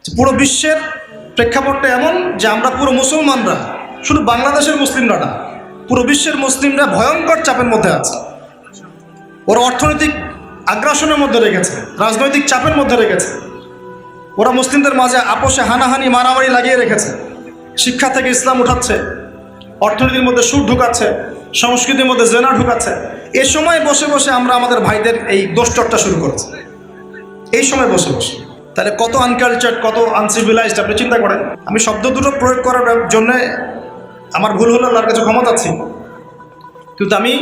পুরো বিশ্বের প্রেক্ষাপটটা এমন যে আমরা পুরো মুসলমানরা, শুধু বাংলাদেশের মুসলিমরা না, পুরো বিশ্বের মুসলিমরা ভয়ঙ্কর চাপের মধ্যে আছে। ওরা অর্থনৈতিক আগ্রাসনের মধ্যে রেখেছে, রাজনৈতিক চাপের মধ্যে রেখেছে। ওরা মুসলিমদের মাঝে আপোষে হানাহানি মারামারি লাগিয়ে রেখেছে। শিক্ষা থেকে ইসলাম উঠাচ্ছে, অর্থনীতির মধ্যে সুদ ঢুকাচ্ছে, সংস্কৃতির মধ্যে জেনা ঢুকাচ্ছে। এই সময় বসে বসে আমরা আমাদের ভাইদের এই দোষচর্চা শুরু করেছি, এই সময় বসে বসে। তাহলে কত আনকালচার, কত আনসিভিলাইজড আপনি চিন্তা করেন। আমি শব্দ দুটো প্রয়োগ করার জন্য আমার ভুল হলো, আল্লাহর কাছে ক্ষমা চাচ্ছি, কিন্তু আমি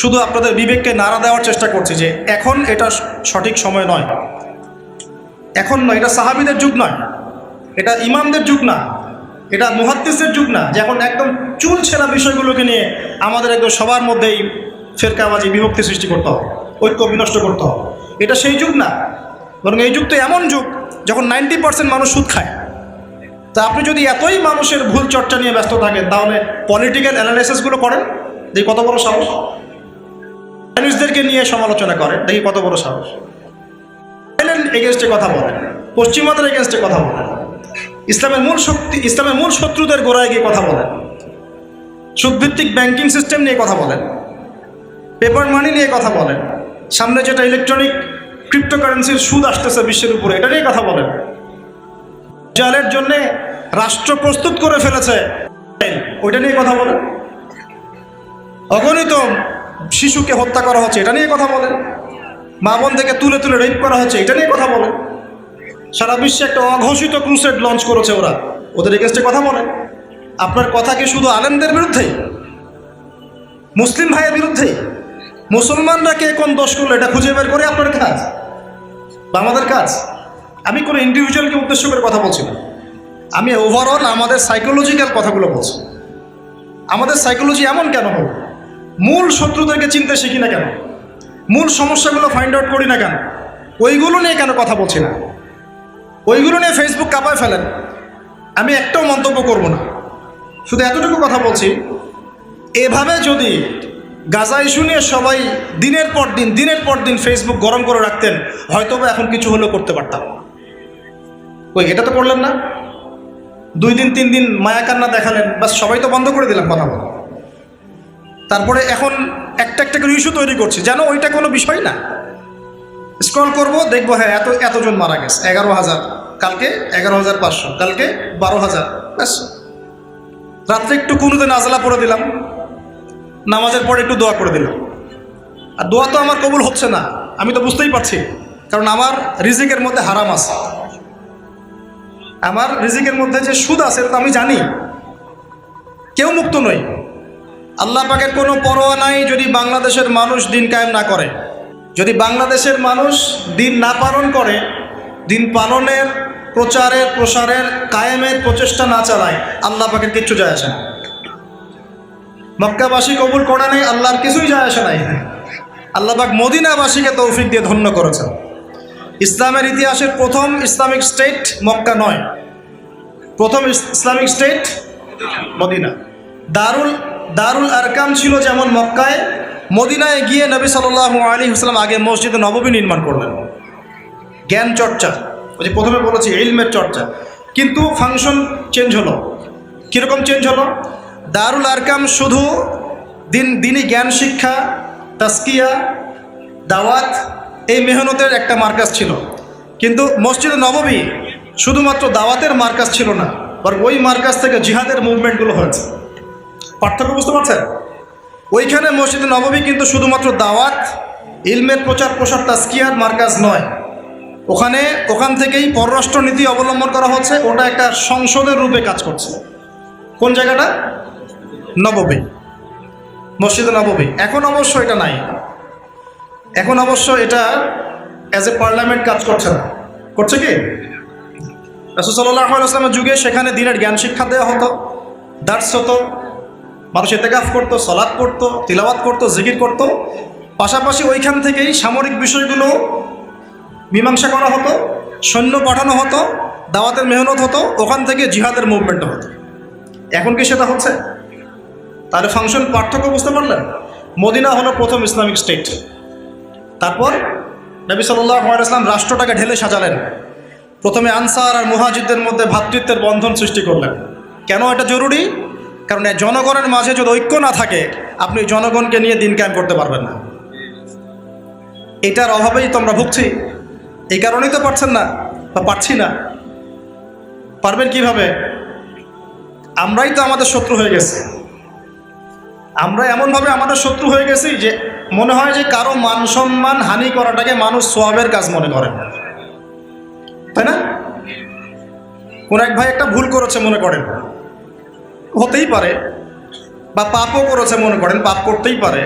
শুধু আপনাদের বিবেককে নাড়া দেওয়ার চেষ্টা করছি যে এখন এটা সঠিক সময় নয়, এখন নয়। এটা সাহাবীদের যুগ নয়, এটা ইমামদের যুগ না, এটা মুহাদ্দিসের যুগ না, যে এখন একদম চুল ছেঁড়া বিষয়গুলোকে নিয়ে আমাদের একদম সবার মধ্যেই ফেরকাবাজি, বিভক্তি সৃষ্টি করতে হবে, ঐক্য বিনষ্ট করতে হবে। এটা সেই যুগ না, বরং এই যুগ তো এমন যুগ যখন 90% মানুষ সুদ খায়। তা আপনি যদি এতই মানুষের ভুল চর্চা নিয়ে ব্যস্ত থাকেন, তাহলে পলিটিক্যাল অ্যানালাইসিসগুলো করেন, দেখি কত বড় সাহস। চাইনিজদেরকে নিয়ে সমালোচনা করেন, দেখি কত বড় সাহস। এগেনস্টে কথা বলেন, পশ্চিমাদের এগেনস্টে কথা বলেন, ইসলামের মূল শক্তি, ইসলামের মূল শত্রুদের গোড়ায় গিয়ে কথা বলেন, সুদভিত্তিক ব্যাংকিং সিস্টেম নিয়ে কথা বলেন, পেপার মানি নিয়ে কথা বলেন, সামনে যেটা ইলেকট্রনিক ক্রিপ্টোকারেন্সির সুদ আসতেছে বিশ্বের উপরে, এটা নিয়ে কথা বলেন। জালের জন্যে রাষ্ট্র প্রস্তুত করে ফেলেছে, ওইটা নিয়ে কথা বলেন। অগণিত শিশুকে হত্যা করা হচ্ছে, এটা নিয়ে কথা বলেন। মা বোন থেকে তুলে তুলে রেপ করা হচ্ছে, এটা নিয়ে কথা বলেন। সারা বিশ্বে একটা অঘোষিত ক্রুসেড লঞ্চ করেছে ওরা, ওদের এগেনস্টে কথা বলেন। আপনার কথা কি শুধু আলেমদের বিরুদ্ধেই, মুসলিম ভাইয়ের বিরুদ্ধেই? মুসলমানরা কে কোন দোষ করলো এটা খুঁজে বের করে আপনার কাজ বা আমাদের কাজ? আমি কোনো ইন্ডিভিজুয়ালকে উদ্দেশ্য করে কথা বলছি না, আমি ওভারঅল আমাদের সাইকোলজিক্যাল কথাগুলো বলছি। আমাদের সাইকোলজি এমন কেন হল? মূল শত্রুদেরকে চিনতে শিখি না কেন? মূল সমস্যাগুলো ফাইন্ড আউট করি না কেন? ওইগুলো নিয়ে কেন কথা বলছি না? ওইগুলো নিয়ে ফেসবুক কাঁপায় ফেলেন, আমি একটাও মন্তব্য করব না, শুধু এতটুকু কথা বলছি। এভাবে যদি গাজা ইস্যু নিয়ে সবাই দিনের পর দিন ফেসবুক গরম করে রাখতেন, হয়তো বা এখন কিছু হলেও করতে পারতাম। ওই এটা তো করলেন না, 2 দিন 3 দিন মায়া কান্না দেখালেন, বাস সবাই তো বন্ধ করে দিলাম কথা বলা। তারপরে এখন একটা একটা করে ইস্যু তৈরি করছি যেন ওইটা কোনো বিষয় না। স্ক্রল করব, দেখবো হ্যাঁ এতজন মারা গেছে, 11,000, কালকে 11,500, কালকে 12,000, ব্যাস। রাত্রে একটু কুনুতে নাজলা পড়ে দিলাম, নামাজের পরে একটু দোয়া করে দিলাম। আর দোয়া তো আমার কবুল হচ্ছে না, আমি তো বুঝতেই পারছি, কারণ আমার রিজিকের মধ্যে হারাম আছে, আমার রিজিকের মধ্যে যে সুদ আছে এটা তো আমি জানি। কেউ মুক্ত নই, আল্লাহ পাকের কোনো পরোয়া নাই যদি বাংলাদেশের মানুষ দিন কায়েম না করে। যদি বাংলাদেশের মানুষ দিন না পালন করে, দিন পালনের, প্রচারের, প্রসারের, কায়েমের প্রচেষ্টা না চালায়, আল্লাহ পাকের কিচ্ছু যায় আসে না। মক্কাবাসী কবুল করে নেই, আল্লাহর কিছুই যায় আসে নাই। আল্লাহ পাক মদিনাবাসীকে তৌফিক দিয়ে ধন্য করেছেন। ইসলামের ইতিহাসের প্রথম ইসলামিক স্টেট মক্কা নয়, প্রথম ইসলামিক স্টেট মদিনা। দারুল আরকাম ছিল যেমন মক্কায়, মদিনায় গিয়ে নবী সাল্লাল্লাহু আলাইহি ওয়াসাল্লাম আগে মসজিদে নববী নির্মাণ করলেন। জ্ঞান চর্চা, ওই যে প্রথমে বলেছি ইলমের চর্চা, কিন্তু ফাংশন চেঞ্জ হলো। কীরকম চেঞ্জ হলো? দারুল আরকাম শুধু দিনী জ্ঞান শিক্ষা, তাসকিয়া, দাওয়াত, এই মেহনতের একটা মার্কাজ ছিল। কিন্তু মসজিদে নববী শুধুমাত্র দাওয়াতের মার্কাজ ছিল না, বরং ওই মার্কাজ থেকে জিহাদের মুভমেন্টগুলো হয়েছে। পার্থক্য বুঝতে পারছেন? ওইখানে মসজিদে নববী কিন্তু শুধুমাত্র দাওয়াত, ইলমের প্রচার প্রসার, তাসকিয়ার মার্কাজ নয়। ওখান থেকেই পররাষ্ট্র নীতি অবলম্বন করা হচ্ছে, ওটা একটা সংসদের রূপে কাজ করছে। কোন জায়গাটা? নববী, মসজিদে নববী। এখন অবশ্য এটা নাই, এখন অবশ্য এটা অ্যাজ এ পার্লামেন্ট কাজ করছে না। করছে কি? রাসূল সাল্লাল্লাহু আলাইহি ওয়াসাল্লামের যুগে সেখানে দিনের জ্ঞান শিক্ষা দেওয়া হতো, দার্স হতো, মানুষ ইতিকাফ করতো, সালাত করতো, তিলাওয়াত করতো, জিকির করতো। পাশাপাশি ওইখান থেকেই সামরিক বিষয়গুলো মীমাংসা করা হতো, সৈন্য পাঠানো হতো, দাওয়াতের মেহনত হতো, ওখান থেকে জিহাদের মুভমেন্ট হতো। এখন কি সেটা হচ্ছে? তাহলে ফাংশন পার্থক্য বুঝতে পারলেন? মদিনা হলো প্রথম ইসলামিক স্টেট। তারপর নবী সাল্লাল্লাহু আলাইহি ওয়াসাল্লাম রাষ্ট্রটাকে ঢেলে সাজালেন। প্রথমে আনসার আর মুহাজিরদের মধ্যে ভ্রাতৃত্বের বন্ধন সৃষ্টি করলেন। কেন এটা জরুরি? কারণ জনগণের মাঝে যদি ঐক্য না থাকে, আপনি জনগণকে নিয়ে দিন কায়েম করতে পারবেন না। এটার অভাবেই তো আমরা ভুগছি। এই কারণেই তো পারছেন না বা পারছি না। পারবেন কিভাবে? আমরাই তো আমাদের শত্রু হয়ে গেছি। আমরা এমনভাবে আমাদের শত্রু হয়ে গেছি যে মনে হয় যে কারো মান সম্মান হানি করাটাকে মানুষ সোয়াবের কাজ মনে করে, তাই না? কোন এক ভাই একটা ভুল করেছে মনে করেন, হতেই পারে, বা পাপও করেছে মনে করেন, পাপ করতেই পারে।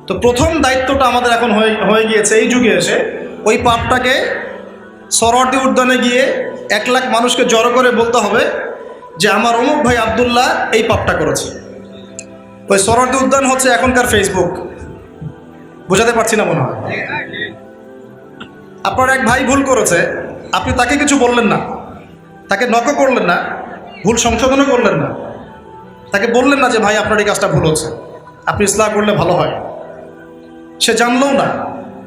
তো প্রথম দায়িত্বটা আমাদের এখন হয়ে গিয়েছে এই যুগে এসে, ওই পাপটাকে সরোয়ার্দী উদ্যানে গিয়ে 1 লাখ মানুষকে জড়ো করে বলতে হবে যে আমার অমুক ভাই আব্দুল্লাহ এই পাপটা করেছে। ওই সরোয়ার্দী উদ্যান হচ্ছে এখনকার ফেসবুক। বোঝাতে পারছি না মনে হয়। আপনার এক ভাই ভুল করেছে, আপনি তাকে কিছু বললেন না, তাকে নকও করলেন না, ভুল সংশোধনও করলেন না, তাকে বললেন না যে ভাই আপনার এই কাজটা ভুল হচ্ছে, আপনি ইসলাহ করলে ভালো হয়। সে জানলও না,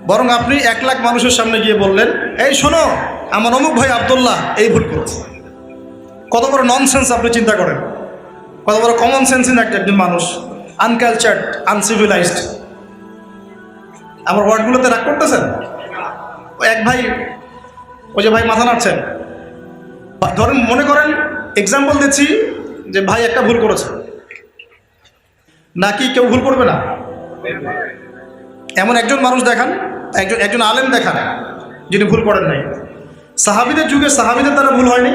বরং আপনি 1 লাখ মানুষের সামনে গিয়ে বললেন, এই শোনো, আমার অমুক ভাই আব্দুল্লাহ এই ভুল করেছে। কত বড় ননসেন্স আপনি চিন্তা করেন, কত বড় কমন সেন্সহীন একজন মানুষ, আনকালচার্ড, আনসিভিলাইজড। আমার ওয়ার্ডগুলোতে রাগ করতেছেন? এক ভাই, ওই যে ভাই মাথা নাড়ছেন, ধরেন মনে করেন, এক্সাম্পল দিচ্ছি যে ভাই একটা ভুল করেছে, নাকি কেউ ভুল করবে না? এমন একজন মানুষ দেখান, একজন আলেম দেখান যিনি ভুল করেন নাই। সাহাবীদের যুগে সাহাবীদের দ্বারা ভুল হয়নি,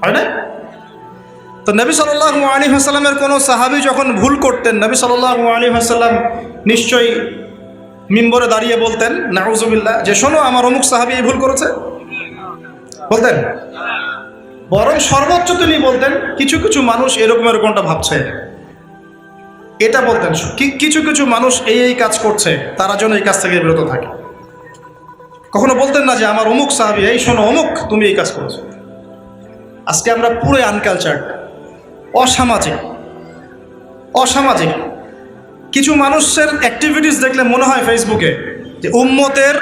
হয় না? তো নবী সাল্লাল্লাহু আলাইহি ওয়াসাল্লামের কোনো সাহাবী যখন ভুল করতেন, নবী সাল্লাল্লাহু আলাইহি ওয়াসাল্লাম নিশ্চয়ই মিম্বরে দাঁড়িয়ে বলতেন নাউজুবিল্লাহ যে শোনো, আমার অমুক সাহাবী এই ভুল করেছে, বলতেন? বরং সর্বোচ্চ তিনি বলতেন কিছু কিছু মানুষ এরকমটা ভাবছে, এটা বলতেন। কিছু কিছু মানুষ এই কাজ করছে, তারা যেন এই কাজ থেকে বিরত থাকে। কখনো বলতেন না যে আমার অমুক সাহাবী, এই শোনো অমুক তুমি এই কাজ করেছো। আজকে আমরা পুরো আনকালচার্ড, অসামাজিক। কিছু মানুষের অ্যাক্টিভিটিস দেখলে মনে হয় ফেসবুকে যে উম্মতের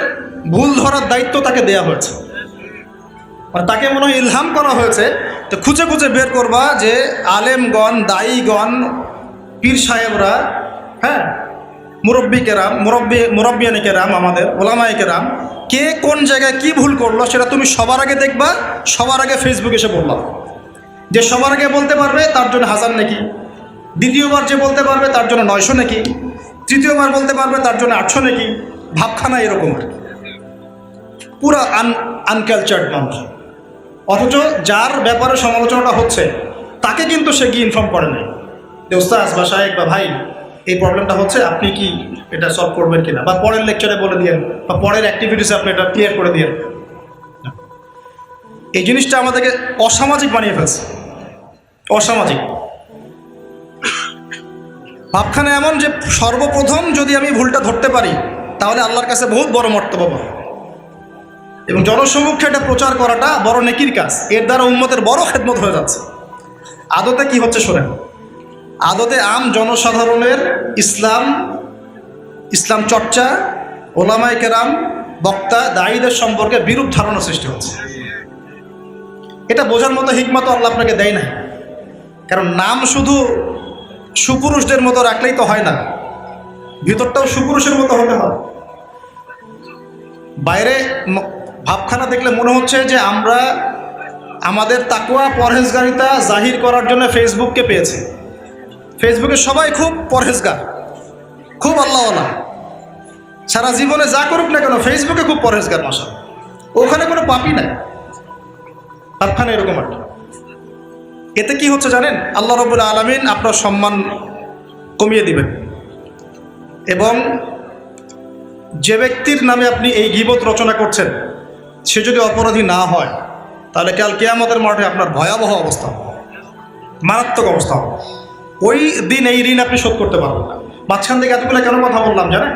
ভুল ধরার দায়িত্ব তাকে দেয়া হয়েছে, আর তাকে মনে হয় ইলহাম করা হয়েছে তো খুঁজে খুঁজে বের করবা যে আলেমগণ, দায়ীগণ, পীর সাহেবরা, হ্যাঁ, মুরব্বিয়ানে কেরাম, আমাদের ওলামায়ে কেরাম, কে কোন জায়গায় কি ভুল করলো সেটা তুমি সবার আগে দেখবা, সবার আগে ফেসবুকে এসে বললাম। যে সবার আগে বলতে পারবে তার জন্য 1000 নাকি, দ্বিতীয়বার যে বলতে পারবে তার জন্য 900 নাকি, তৃতীয়বার বলতে পারবে তার জন্য 800 নাকি। ভাবখানা এরকম আর কি, পুরা আনকালচার্ড মানুষ। অথচ যার ব্যাপারে সমালোচনাটা হচ্ছে তাকে কিন্তু সে গিয়ে ইনফর্ম করে নাই যে ওস্তাদ বা শায়েখ বা ভাই এই প্রবলেমটা হচ্ছে, আপনি কি এটা সলভ করবেন কিনা, বা পরের লেকচারে বলে দিয়েন, বা পরের অ্যাক্টিভিটিসে আপনি এটা ক্লিয়ার করে দিয়েন। এই জিনিসটা আমাদেরকে অসামাজিক বানিয়ে ফেলছে, অসামাজিক। ভাবখানা এমন যে সর্বপ্রথম যদি আমি ভুলটা ধরতে পারি তাহলে আল্লাহর কাছে বহুত বড় মর্তবা পাবো, এবং জনসমক্ষে এটা প্রচার করাটা বড় নেকির কাজ। এর দ্বারা উম্মতের বড় খেদমত হয়ে যাচ্ছে। আদতে কি হচ্ছে শোনেন, আদতে আম জনসাধারণের ইসলাম চর্চা, ওলামায়ে কেরাম, বক্তা, দায়ীদের সম্পর্কে বিরূপ ধারণা সৃষ্টি হচ্ছে। এটা বোঝার মতো হিকমত আল্লাহ আপনাকে দেয় না। কারণ নাম শুধু সুপুরুষদের মতো রাখলেই তো হয় না, ভিতরটাও সুপুরুষের মতো হতে হবে। বাইরে ভাবখানা দেখলে মনে হচ্ছে যে আমরা আমাদের তাকওয়া পরহেজগারিতা জাহির করার জন্য ফেসবুককে পেয়েছি। ফেসবুকে সবাই খুব পরহেজগার, খুব আল্লাহওয়ালা, সারা জীবনে যা করুক না কেন ফেসবুকে খুব পরহেজগার মশা, ওখানে কোনো পাপই নাই। ভাবখানা এরকম আর কি। এতে কি হচ্ছে জানেন, আল্লাহ রাব্বুল আলামিন আপনার সম্মান কমিয়ে দিবেন, এবং যে ব্যক্তির নামে আপনি এই গীবত রচনা করছেন সে যদি অপরাধী না হয় তাহলে কাল কিয়ামতের মাঠে আপনার ভয়াবহ অবস্থা হবে, মারাত্মক অবস্থা হবে। ওই দিন এই ঋণ আপনি শোধ করতে পারবেন না। মাঝখান থেকে এতগুলো কেন কথা বললাম জানেন?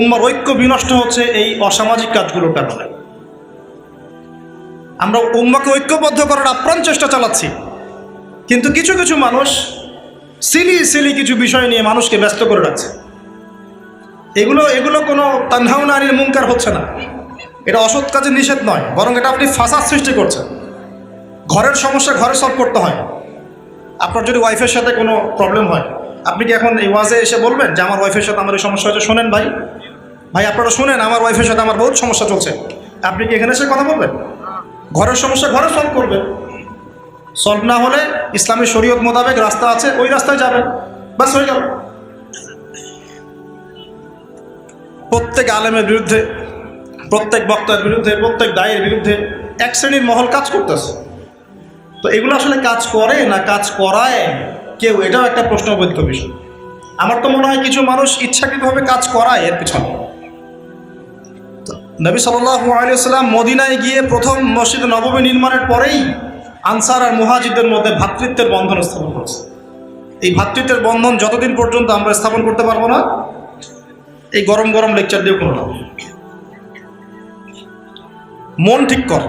উম্মার ঐক্য বিনষ্ট হচ্ছে এই অসামাজিক কাজগুলোর কারণে। আমরা উম্মাকে ঐক্যবদ্ধ করার আপ্রাণ চেষ্টা চালাচ্ছি, কিন্তু কিছু কিছু মানুষ সিলি কিছু বিষয় নিয়ে মানুষকে ব্যস্ত করে রাখছে। এগুলো কোনো তানহাউনা আনিল মুনকার হচ্ছে না, এটা অসৎ কাজে নিষেধ নয়, বরং এটা আপনি ফাসাদ সৃষ্টি করছেন। ঘরের সমস্যা ঘরে সলভ করতে হয়। আপনার যদি ওয়াইফের সাথে কোনো প্রবলেম হয়, আপনি কি এখন এই ওয়াজে এসে বলবেন যে আমার ওয়াইফের সাথে আমার এই সমস্যা হয়েছে, শোনেন ভাই ভাই আপনারা শুনেন, আমার ওয়াইফের সাথে আমার বহুত সমস্যা চলছে, আপনি কি এখানে এসে কথা বলবেন? ঘরের সমস্যা ঘরে সলভ করবেন। সলভ না হলে ইসলামী শরীয়ত মোতাবেক রাস্তা আছে, ওই রাস্তায় যাবেন, বাস হয়ে গেল। প্রত্যেক আলেমের বিরুদ্ধে, প্রত্যেক বক্তার বিরুদ্ধে, প্রত্যেক দায়ের বিরুদ্ধে এক শ্রেণীর মহল কাজ করতেছে। তো এগুলো আসলে কাজ করে না কাজ করায় কেউ, এটাও একটা প্রশ্নবোধিত বিষয়। আমার তো মনে হয় কিছু মানুষ ইচ্ছাকৃতভাবে কাজ করায় এর পিছনে। নবী সাল্লাল্লাহু আলাইহি ওয়াসাল্লাম মদিনায় গিয়ে প্রথম মসজিদ নববী নির্মাণের পরেই আনসার আর মুহাজিরদের মধ্যে ভ্রাতৃত্বের বন্ধন স্থাপন করেছে। এই ভ্রাতৃত্বের বন্ধন যতদিন পর্যন্ত আমরা স্থাপন করতে পারবো না, এই গরম গরম লেকচার দিয়েও কোনো লাভ নেই। মন ঠিক কর,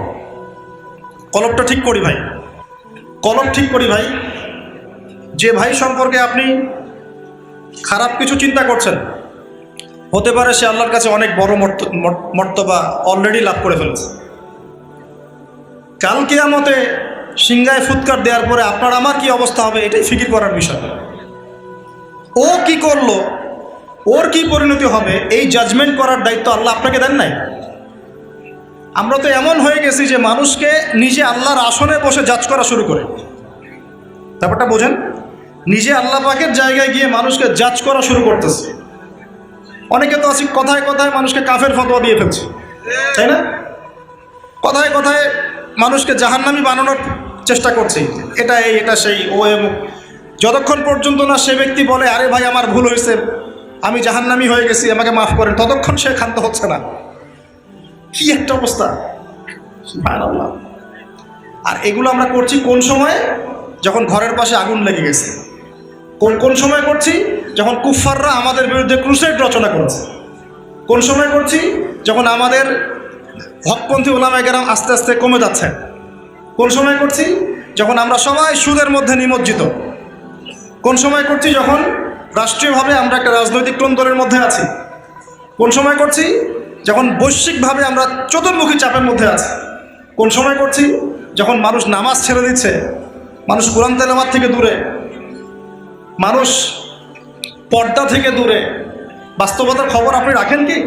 কলবটা ঠিক করি ভাই, কলব ঠিক করি ভাই। যে ভাই সম্পর্কে আপনি খারাপ কিছু চিন্তা করছেন, হতে পারে সে আল্লাহর কাছে অনেক বড় মর্তবা অলরেডি লাভ করে ফেলেছে। কাল কিয়ামতে সিংহায় ফুৎকার দেওয়ার পরে আপনার আমার কি অবস্থা হবে, এটাই ফিকির করার বিষয়। ও কি করলো, ওর কি পরিণতি হবে, এই জাজমেন্ট করার দায়িত্ব আল্লাহ আপনাকে দেন নাই। আমরা তো এমন হয়ে গেছি যে মানুষকে নিজে আল্লাহর আসনে বসে জাজ করা শুরু করে। ব্যাপারটা বোঝেন, নিজে আল্লাহ পাকের জায়গায় গিয়ে মানুষকে জাজ করা শুরু করতেছে। অনেকে তো আছে কথায় কথায় মানুষকে কাফের ফতোয়া দিয়ে ফেলছে, তাই না? কথায় কথায় মানুষকে জাহান্নামী বানানোর চেষ্টা করছে, এটা এই এটা সেই, ও এমুক। যতক্ষণ পর্যন্ত না সে ব্যক্তি বলে আরে ভাই আমার ভুল হয়েছে, আমি জাহান্নামী হয়ে গেছি, আমাকে মাফ করেন, ততক্ষণ সে ক্ষান্ত হচ্ছে না। কি একটা অবস্থা, সুবহানাল্লাহ। আর এগুলো আমরা করছি কোন সময়? যখন ঘরের পাশে আগুন লেগে গেছে। কোন সময় করছি? যখন কুফফাররা আমাদের বিরুদ্ধে ক্রুসেড রচনা করেছে। কোন সময় করছি? যখন আমাদের হকপন্থী ওলামায়ে কেরাম আস্তে আস্তে কমে যাচ্ছে। কোন সময় করছি? যখন আমরা সবাই সুদের মধ্যে নিমজ্জিত। কোন সময় করছি? যখন রাষ্ট্রীয়ভাবে আমরা একটা রাজনৈতিক দ্বন্দ্বের মধ্যে আছি। কোন সময় করছি? যখন বৈশ্বিকভাবে আমরা চতুর্মুখী চাপের মধ্যে আছি। কোন সময় করছি? যখন মানুষ নামাজ ছেড়ে দিচ্ছে, মানুষ কোরআন তেলাওয়াত থেকে দূরে, মানুষ পর্দা থেকে দূরে। বাস্তবতার খবর আপনি রাখেন কি?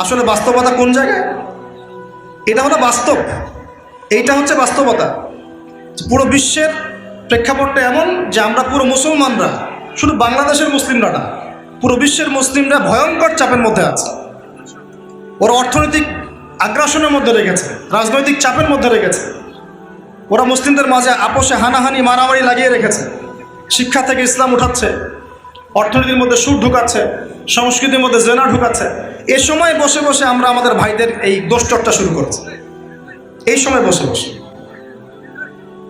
আসলে বাস্তবতা কোন জায়গায়? এটা হলো বাস্তব, এইটা হচ্ছে বাস্তবতা। পুরো বিশ্বের প্রেক্ষাপটটা এমন যে আমরা পুরো মুসলমানরা, শুধু বাংলাদেশের মুসলিমরা না, পুরো বিশ্বের মুসলিমরা ভয়ঙ্কর চাপের মধ্যে আছে। ওরা অর্থনৈতিক আগ্রাসনের মধ্যে রেখেছে, রাজনৈতিক চাপের মধ্যে রেখেছে। ওরা মুসলিমদের মাঝে আপোষে হানাহানি মারামারি লাগিয়ে রেখেছে। শিক্ষা থেকে ইসলাম উঠাচ্ছে, অর্থনীতির মধ্যে সুদ ঢুকাচ্ছে, সংস্কৃতির মধ্যে জেনা ঢুকাচ্ছে। এ সময় বসে বসে আমরা আমাদের ভাইদের এই দোষচর্চা শুরু করেছি, এই সময় বসে বসে।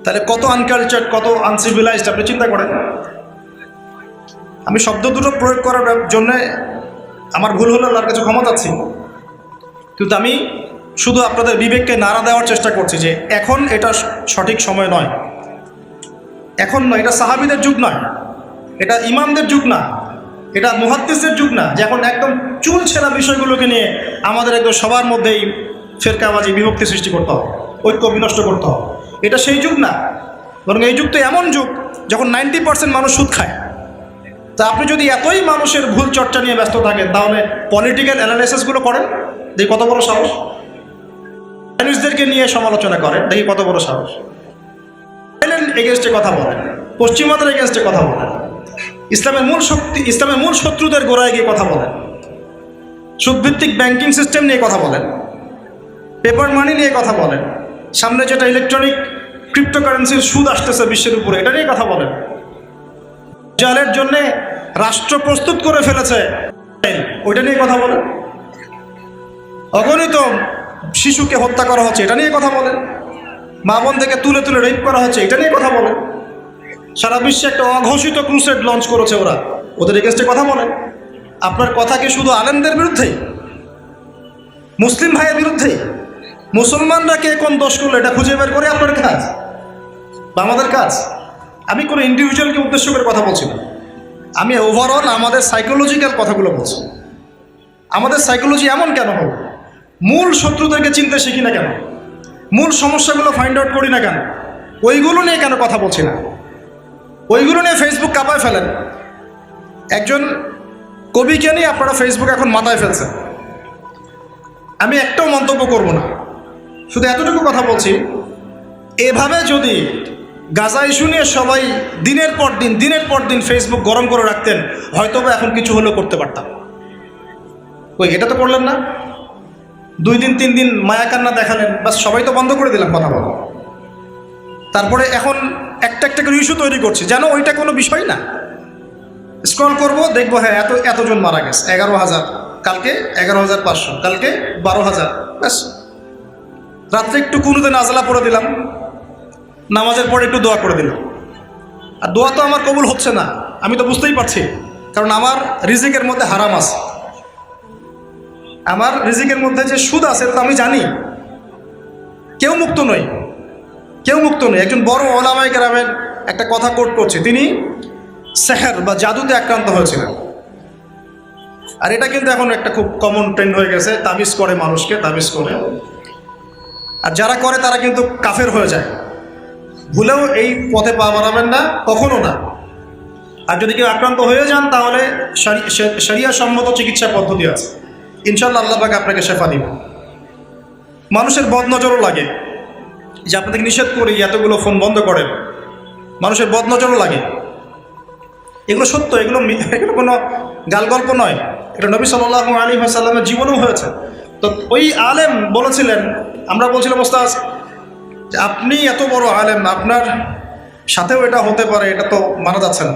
তাহলে কত আনকালচার, কত আনসিভিলাইজড আপনি চিন্তা করেন। আমি শব্দ দুটো প্রয়োগ করার জন্যে আমার ভুল হলে আল্লাহর কাছে ক্ষমা চাচ্ছি, কিন্তু আমি শুধু আপনাদের বিবেককে নাড়া দেওয়ার চেষ্টা করছি যে এখন এটা সঠিক সময় নয়, এখন নয়। এটা সাহাবীদের যুগ নয়, এটা ইমামদের যুগ না, এটা মুহাদ্দিসের যুগ না, যে এখন একদম চুল ছেঁড়া বিষয়গুলোকে নিয়ে আমাদের একদম সবার মধ্যেই ফেরকাবাজি, বিভক্তি সৃষ্টি করতে হবে, ঐক্য বিনষ্ট করতে হবে। এটা সেই যুগ না, বরং এই যুগ তো এমন যুগ যখন 90% মানুষ সুদ খায়। তা আপনি যদি এতই মানুষের ভুল চর্চা নিয়ে ব্যস্ত থাকেন, তাহলে পলিটিক্যাল অ্যানালাইসিসগুলো করেন, দেখি কত বড় সাহস। চাইনিজদেরকে নিয়ে সমালোচনা করেন, দেখি কত বড় সাহস। এগেনস্টে কথা বলেন, পশ্চিমাদের এগেনস্টে কথা বলেন, ইসলামের মূল শক্তি, ইসলামের মূল শত্রুদের গোড়ায় গিয়ে কথা বলেন, সুদভিত্তিক ব্যাংকিং সিস্টেম নিয়ে কথা বলেন, পেপার মানি নিয়ে কথা বলেন, সামনে যেটা ইলেকট্রনিক ক্রিপ্টোকারেন্সির সুদ আসতেছে বিশ্বের উপরে, এটা নিয়ে কথা বলেন। জালের জন্য রাষ্ট্র প্রস্তুত করে ফেলেছে, ওইটা নিয়ে কথা বলেন। অগণিত শিশুকে হত্যা করা হচ্ছে, এটা নিয়ে কথা বলেন। মা বোন থেকে তুলে তুলে রেপ করা হচ্ছে, এটা নিয়ে কথা বলেন। সারা বিশ্বে একটা অঘোষিত ক্রুসেড লঞ্চ করেছে ওরা, ওদের এগেন্স্টে কথা বলেন। আপনার কথা কি শুধু আলেমদের বিরুদ্ধেই, মুসলিম ভাইয়ের বিরুদ্ধেই? মুসলমানরা কে কোন দোষ করলো এটা খুঁজে বের করে আপনার কাজ বা আমাদের কাজ? আমি কোনো ইন্ডিভিজুয়ালকে উদ্দেশ্য করে কথা বলছি না, আমি ওভারঅল আমাদের সাইকোলজিক্যাল কথাগুলো বলছি। আমাদের সাইকোলজি এমন কেন হল মূল শত্রুদেরকে চিনতে শিখি না কেন? মূল সমস্যাগুলো ফাইন্ড আউট করি না কেন? ওইগুলো নিয়ে কেন কথা বলছি না? ওইগুলো নিয়ে ফেসবুক কাঁপায় ফেলেন। একজন কবিকে নিয়ে আপনারা ফেসবুক এখন মাথায় ফেলছেন। আমি একটাও মন্তব্য করব না, শুধু এতটুকু কথা বলছি, এভাবে যদি গাজা ইস্যু নিয়ে সবাই দিনের পর দিন ফেসবুক গরম করে রাখতেন, হয়তো বা এখন কিছু হলেও করতে পারতাম। ওই এটা তো করলেন না, 2 দিন 3 দিন মায়া কান্না দেখালেন, বাস সবাই তো বন্ধ করে দিলাম কথা বলা। তারপরে এখন একটা একটা করে ইস্যু তৈরি করছি যেন ওইটা কোনো বিষয় না। স্ক্রল করব, দেখবো হ্যাঁ এতজন মারা গেছে, 11,000, কালকে 11,500, কালকে 12,000, ব্যাস। রাত্রে একটু কুনুতে নাজলা পড়ে দিলাম, নামাজের পরে একটু দোয়া করে দিলাম। আর দোয়া তো আমার কবুল হচ্ছে না, আমি তো বুঝতেই পারছি, কারণ আমার রিজিকের মধ্যে হারাম আছে। আমার রিজিকের মধ্যে যে সুদ আছে এটা তো আমি জানি। কেউ মুক্ত নয়, কেউ মুক্ত নয়। একজন বড় ওলামায়ে কেরামের একটা কথা কোট করছে, তিনি সেহর বা জাদুতে আক্রান্ত হয়েছিলেন। আর এটা কিন্তু এখন একটা খুব কমন ট্রেন্ড হয়ে গেছে, তাবিজ করে মানুষকে, তাবিজ করে। আর যারা করে তারা কিন্তু কাফের হয়ে যায়। ভুলেও এই পথে পা বাড়াবেন না, কখনো না। আর যদি কেউ আক্রান্ত হয়ে যান তাহলে শরিয়া সম্মত চিকিৎসা পদ্ধতি আছে, ইনশাল্লাহ আল্লাহ পাক আপনাকে শেফা দিব। মানুষের বদনজরও লাগে, যে আপনাদেরকে নিষেধ করি এতগুলো ফোন বন্ধ করেন, মানুষের বদনজরও লাগে। এগুলো সত্য, এগুলো কোনো গালগল্প নয়, এটা নবী সাল্লাল্লাহু আলাইহি ওয়াসাল্লামের জীবনেও হয়েছে। তো ওই আলেম বলেছিলেন, আমরা বলছিলাম ওস্তাদ আপনি এত বড় আলেম, আপনার সাথেও এটা হতে পারে, এটা তো মানা যাচ্ছে না।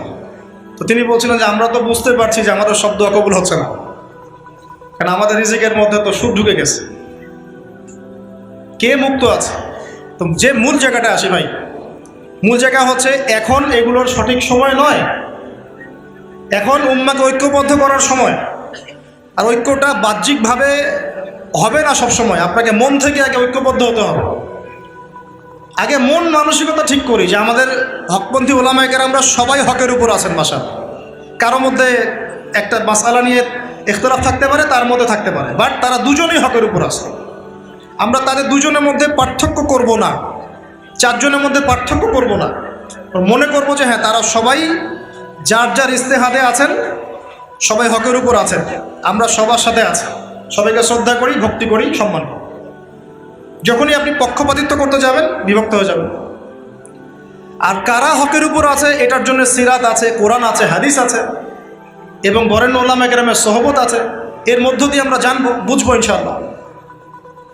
তো তিনি বলছিলেন যে আমরা তো বুঝতে পারছি যে আমাদের শব্দ অকবুল হচ্ছে না, কারণ আমাদের রিজিকের মধ্যে তো সুদ ঢুকে গেছে। কে মুক্ত আছে? তো যে মূল জায়গাটা আসি ভাই, মূল জায়গা হচ্ছে এখন এগুলোর সঠিক সময় নয়, এখন উম্মাকে ঐক্যবদ্ধ করার সময়। আর ঐক্যটা বাহ্যিকভাবে হবে না সব সময়, আপনাকে মন থেকে আগে ঐক্যবদ্ধ হতে হবে। আগে মন মানসিকতা ঠিক করি যে আমাদের হকপন্থী ওলামায়ে কেরামরা সবাই হকের উপর আছেন। কারো মধ্যে একটা মাসআলা নিয়ে ইখতিলাফ থাকতে পারে, তার মধ্যে থাকতে পারে, বাট তারা দুজনেই হকের উপর আছে। আমরা তাদের দুজনের মধ্যে পার্থক্য করব না, 4 জনের মধ্যে পার্থক্য করব না। মনে করব যে হ্যাঁ তারা সবাই যার যার ইস্তেহাদে আছেন, সবাই হকের উপর আছেন, আমরা সবার সাথে আছি, সবাইকে শ্রদ্ধা করি, ভক্তি করি, সম্মান করি। যখনই আপনি পক্ষপাতিত্ব করতে যাবেন, বিভক্ত হয়ে যাবেন। আর কারা হকের উপর আছে এটার জন্য সিরাত আছে, কোরআন আছে, হাদিস আছে, এবং বরেণ্য উলামায়ে কেরামের সোহবত আছে। এর মধ্য দিয়ে আমরা জানবো, বুঝবো ইনশাআল্লাহ।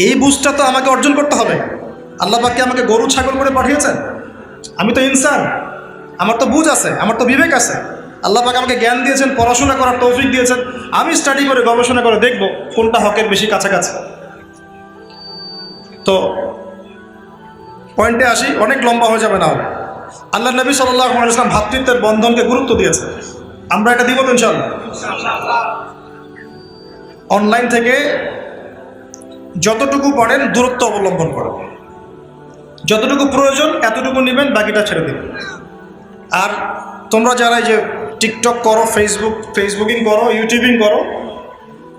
এই বুঝটা তো আমাকে অর্জন করতে হবে। আল্লাহ পাক কি আমাকে গরু ছাগল করে পাঠিয়েছেন? আমি তো ইনসান, আমার তো বুঝ আছে, আমার তো বিবেক আছে। আল্লাহ পাক আমাকে জ্ঞান দিয়েছেন, পড়াশোনা করার তৌফিক দিয়েছেন। আমি স্টাডি করে গবেষণা করে দেখব কোনটা হকের বেশি কাছাকাছি। তো পয়েন্টে আসি, অনেক লম্বা হয়ে যাবে না হলে। আল্লাহ নবী সাল্লাল্লাহু আলাইহি ওয়াসাল্লাম ভ্রাতৃত্বের বন্ধনকে গুরুত্ব দিয়েছে, আমরা এটা দিব তো ইনশাআল্লাহ। অনলাইন থেকে যতটুকু পারেন দূরত্ব অবলম্বন করেন, যতটুকু প্রয়োজন এতটুকু নেবেন, বাকিটা ছেড়ে দিবেন। আর তোমরা যারা যে টিকটক করো, ফেসবুকিং করো, ইউটিউবিং করো,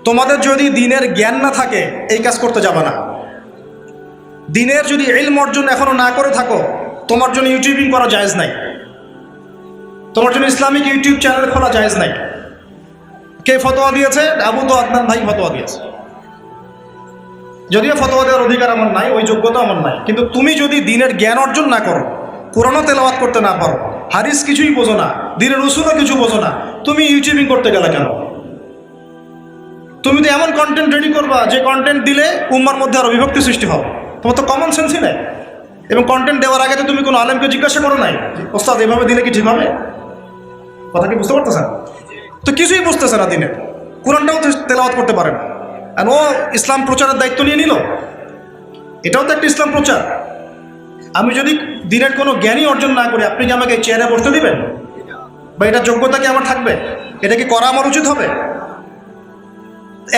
তোমাদের যদি দিনের জ্ঞান না থাকে এই কাজ করতে যাবে না। দিনের যদি ইলম অর্জন এখনো না করে থাকো, তোমার জন্য ইউটিউবিং করা জায়েজ নাই, তোমার জন্য ইসলামিক ইউটিউব চ্যানেল খোলা জায়েজ নাই। কে ফতোয়া দিয়েছে? আবু তো আদনান ভাই ফতোয়া দিয়েছে। যদিও ফতোয়া দেওয়ার অধিকার আমার নাই, ওই যোগ্যতা আমার নাই, কিন্তু তুমি যদি দিনের জ্ঞান অর্জন না করো, কোরআনও তেলাওয়াত করতে না পারো, হাদিস কিছুই বোঝো না, দিনের উসুলও কিছু বোঝো না, তুমি ইউটিউবিং করতে গেলে কেন? তুমি তো এমন কন্টেন্ট রেডি করবা যে কন্টেন্ট দিলে উম্মার মধ্যে আরো বিভক্তি সৃষ্টি হবে। তোমার তো কমন সেন্সই নেই। এবং কন্টেন্ট দেওয়ার আগে তো তুমি কোনো আলেমকে জিজ্ঞাসা করো নাই, ওস্তাদ এভাবে দিলে কি ঠিক হবে? কথা কি বুঝতে পারতেছেন? তো কিছুই বুঝতেছে না, দিনে কোরআনটাও তেলাওয়াত করতে পারে না, আর ও ইসলাম প্রচারের দায়িত্ব নিয়ে নিল। এটাও তো একটা ইসলাম প্রচার। আমি যদি দিনের কোনো জ্ঞানই অর্জন না করি, আপনি কি আমাকে চেয়ারে বসতে দিবেন? বা এটা যোগ্যতা কি আমার থাকবে? এটা কি করা আমার উচিত হবে?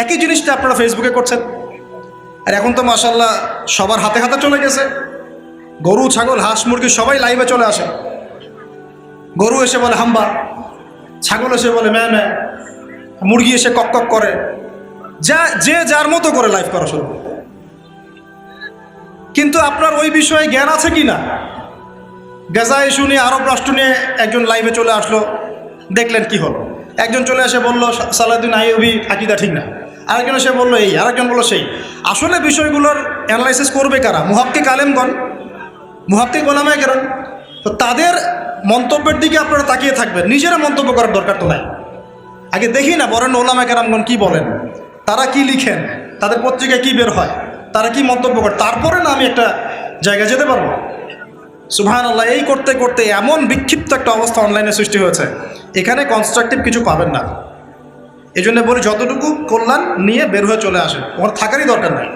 একই জিনিসটা আপনারা ফেসবুকে করছেন। আর এখন তো মাশাআল্লাহ সবার হাতে হাতে চলে গেছে, গরু ছাগল হাঁস মুরগি সবাই লাইভে চলে আসে। গরু এসে বলে হাম্বা, ছাগল এসে বলে ম্যা ম্যা, মুরগি এসে কক কক করে, যে যার মতো করে লাইভ করা শুরু। কিন্তু আপনার ওই বিষয়ে জ্ঞান আছে কি না? গাজা ইস্যু নিয়ে, আরব রাষ্ট্র নিয়ে একজন লাইভে চলে আসলো, দেখলেন কি হলো? একজন চলে এসে বলল সালাউদ্দিন আইয়ুবী আকীদা ঠিক না, আরেকজন এসে বললো এই, আরেকজন বললো সেই। আসলে বিষয়গুলোর অ্যানালাইসিস করবে কারা? মুহাক্কিক আলেমগণ, মুহাক্কিক ওলামায়ে কেরাম। তো তাদের মন্তব্যের দিকে আপনারা তাকিয়ে থাকবেন, নিজেরা মন্তব্য করার দরকার তো নাই। আগে দেখি না বরেন ওলামায়ে কেরামগণ কি বলেন, তারা কি লিখেন, তাদের পত্রিকায় কি বের হয়, তারা কি মন্তব্য করে, তারপরে না আমি একটা জায়গায় যেতে পারবো। সুবহানাল্লাহ। এই করতে করতে এমন বিক্ষিপ্ত একটা অবস্থা অনলাইনে সৃষ্টি হয়েছে, এখানে কনস্ট্রাকটিভ কিছু পাবেন না। এই জন্য বলি, যতটুকু কল্যাণ নিয়ে বের হয়ে চলে আসেন, ওখানে থাকারই দরকার নাই।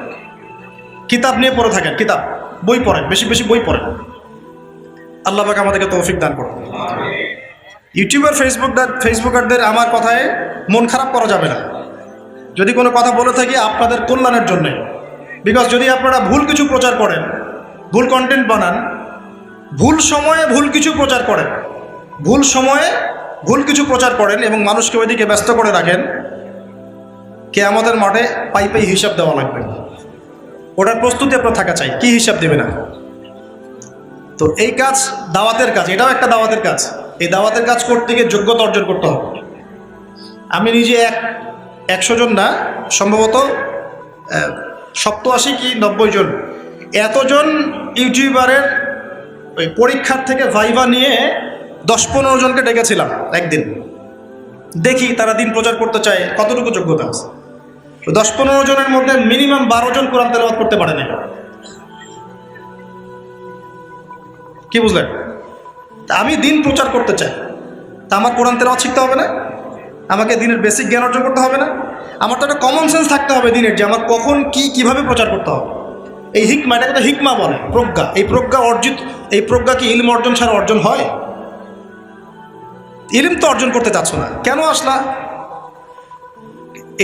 কিতাব নিয়ে পড়ে থাকেন, কিতাব, বই পড়েন, বেশি বেশি বই পড়েন। আল্লাহ পাক আমাদেরকে তৌফিক দান করুন। ইউটিউবার ফেসবুকারদের আমার কথায় মন খারাপ করা যাবে না, যদি কোনো কথা বলে থাকি আপনাদের কল্যাণের জন্যে। বিকজ যদি আপনারা ভুল কিছু প্রচার করেন, ভুল কন্টেন্ট বানান, ভুল সময়ে ভুল কিছু প্রচার করেন, ভুল সময়ে ভুল কিছু প্রচার করেন এবং মানুষকে ওইদিকে ব্যস্ত করে রাখেন, কিয়ামতের মাঠে পাই পাই হিসাব দেওয়া লাগবে। ওটার প্রস্তুতি আপনার থাকা চাই, কি হিসাব দেবে না। তো এই কাজ দাওয়াতের কাজ, এটাও একটা দাওয়াতের কাজ। এই দাওয়াতের কাজ করতে গিয়ে যোগ্যতা অর্জন করতে হবে। আমি নিজে 100 জন না, সম্ভবত 87 কি 90 জন, এতজন ইউটিউবারের ওই পরীক্ষার থেকে ভাইভা নিয়ে 10-15 জনকে ডেকেছিলাম একদিন। দেখি তারা দিন প্রচার করতে চায়, কতটুকু যোগ্যতা আছে। 10-15 জনের মধ্যে মিনিমাম 12 জন কোরআন তেলাওয়াত করতে পারে না। কি বুঝলেন? তা আমি দিন প্রচার করতে চাই, তা আমার কোরআন তেলাওয়াত শিখতে হবে না? আমাকে দিনের বেসিক জ্ঞান অর্জন করতে হবে না? আমার তো একটা কমন সেন্স থাকতে হবে দিনের, যে আমার কখন কি কিভাবে প্রচার করতে হবে। এই হিকমা, এটাকে তো হিকমা বলে, প্রজ্ঞা। এই প্রজ্ঞা কি ইলম অর্জন ছাড়া অর্জন হয়? ইলম তো অর্জন করতে চাচ্ছ না, কেন আসলা?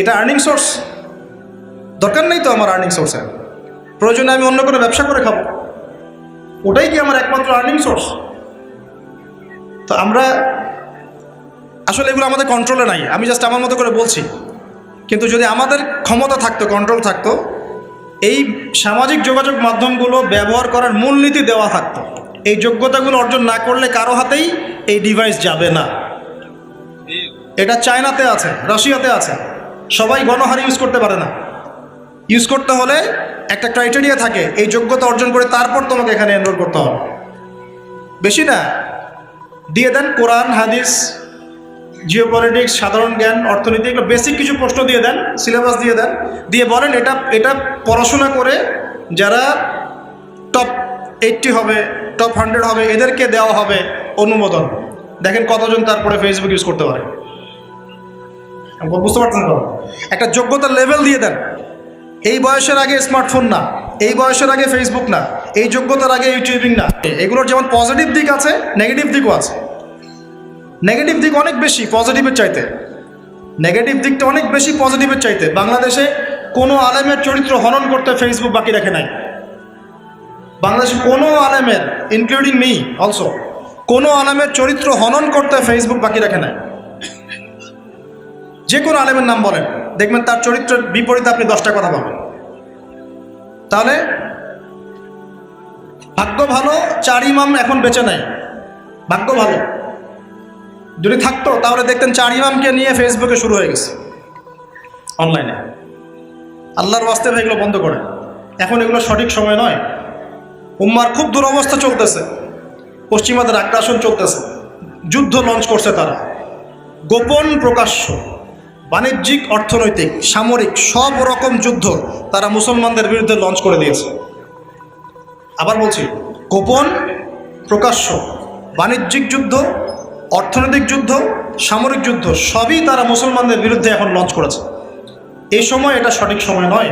এটা আর্নিং সোর্স? দরকার নেই তো আমার আর্নিং সোর্সের। প্রয়োজনে আমি অন্য কোনো ব্যবসা করে খাবো, ওটাই কি আমার একমাত্র আর্নিং সোর্স? তো আমরা আসলে এগুলো আমাদের কন্ট্রোলে নাই, আমি জাস্ট আমার মতো করে বলছি। কিন্তু যদি আমাদের ক্ষমতা থাকতো, কন্ট্রোল থাকতো, এই সামাজিক যোগাযোগ মাধ্যমগুলো ব্যবহার করার মূলনীতি দেওয়া থাকতো, এই যোগ্যতাগুলো অর্জন না করলে কারো হাতেই এই ডিভাইস যাবে না। এটা চায়নাতে আছে, রাশিয়াতে আছে, সবাই গণহারে ইউজ করতে পারে না। ইউজ করতে হলে একটা ক্রাইটেরিয়া থাকে, এই যোগ্যতা অর্জন করে তারপর তোমাকে এখানে এনরোল করতে হবে। বেশি না, দিয়ে দেন কোরআন, হাদিস, জিওপলিটিক্স, সাধারণ জ্ঞান, অর্থনীতি, এগুলো বেসিক কিছু প্রশ্ন দিয়ে দেন, সিলেবাস দিয়ে দেন, দিয়ে বলেন এটা পড়াশোনা করে যারা টপ 80 হবে, টপ 100 হবে, এদেরকে দেওয়া হবে অনুমোদন। দেখেন কতজন তারপরে ফেসবুক ইউজ করতে পারে। বুঝতে পারছেন তো? একটা যোগ্যতার লেভেল দিয়ে দেন। এই বয়সের আগে স্মার্টফোন না, এই বয়সের আগে ফেসবুক না, এই যোগ্যতার আগে ইউটিউবিং না। এগুলোর যেমন পজিটিভ দিক আছে, নেগেটিভ দিকও আছে। নেগেটিভ দিক অনেক বেশি পজিটিভের চাইতে, নেগেটিভ দিকটা অনেক বেশি পজিটিভের চাইতে। বাংলাদেশে কোনো আলেমের চরিত্র হনন করতে ফেসবুক বাকি রাখে নাই। বাংলাদেশে কোনো আলেমের, ইনক্লুডিং মি অলসো, কোনো আলেমের চরিত্র হনন করতে ফেসবুক বাকি রাখে নাই। যে কোনো আলেমের নাম বলেন, দেখবেন তার চরিত্রের বিপরীতে আপনি 10টা কথা পাবেন। তাহলে ভাগ্য ভালো 4 ইমাম এখন বেঁচে নাই, ভাগ্য ভালো। যদি থাকতো তাহলে দেখতেন 4 ইমামকে নিয়ে ফেসবুকে শুরু হয়ে গেছে অনলাইনে। আল্লাহর ওয়াস্তে এগুলো বন্ধ করে, এখন এগুলো সঠিক সময় নয়। উম্মার খুব দুরবস্থা চলতেছে, পশ্চিমাদের আগ্রাসন চলতেছে, যুদ্ধ লঞ্চ করছে তারা, গোপন প্রকাশ্য, বাণিজ্যিক, অর্থনৈতিক, সামরিক, সব রকম যুদ্ধ তারা মুসলমানদের বিরুদ্ধে লঞ্চ করে দিয়েছে। আবার বলছি, গোপন, প্রকাশ্য, বাণিজ্যিক যুদ্ধ, অর্থনৈতিক যুদ্ধ, সামরিক যুদ্ধ, সবই তারা মুসলমানদের বিরুদ্ধে এখন লঞ্চ করেছে। এই সময় এটা সঠিক সময় নয়।